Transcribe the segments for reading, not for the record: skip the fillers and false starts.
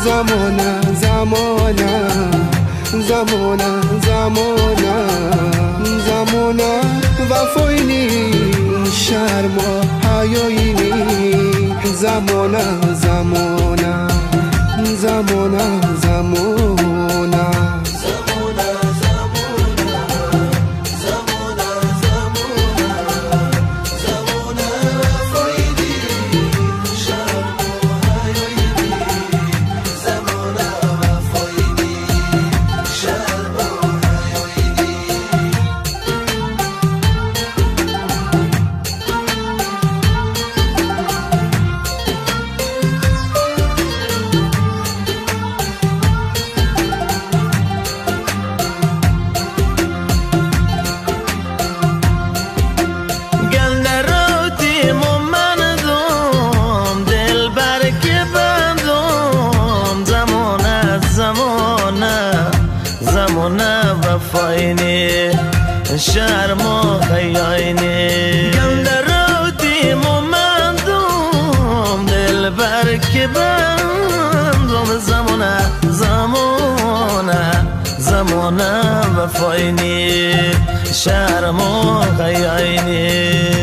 زمانه زمانه زمانه زمانه زمانه وفاینی شرم و حیاینی زمانه زمانه زمانه زمانه وفاینی شرم و خیاینی گم درودیم و مندوم دل بر که بندم زمانه زمانه زمانه وفاینی شرم و خیاینی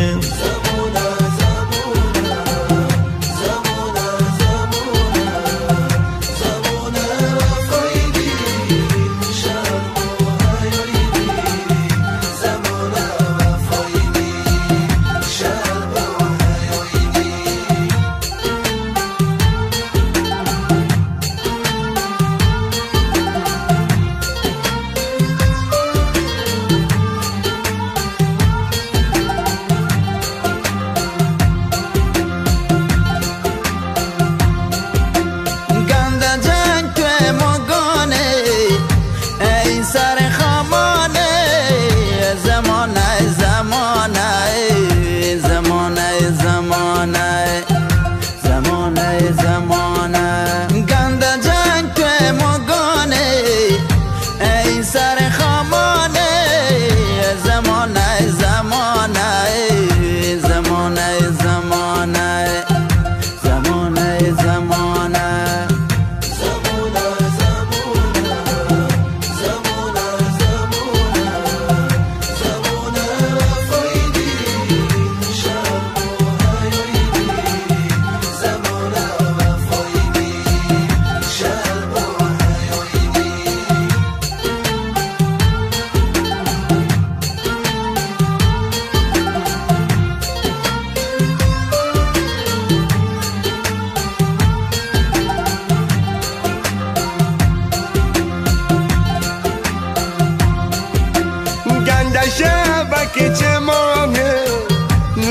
شبکه چمانه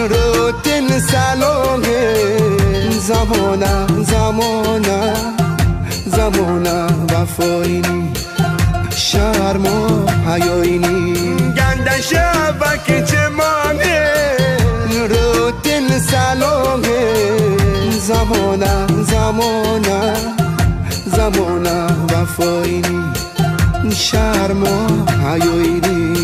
روتن سلامه زمانه زمانه زمانه وفاینی شرم و حیاینی گنده شبکه چمانه روتن سلامه زمانه زمانه زمانه وفاینی شرم و حیاینی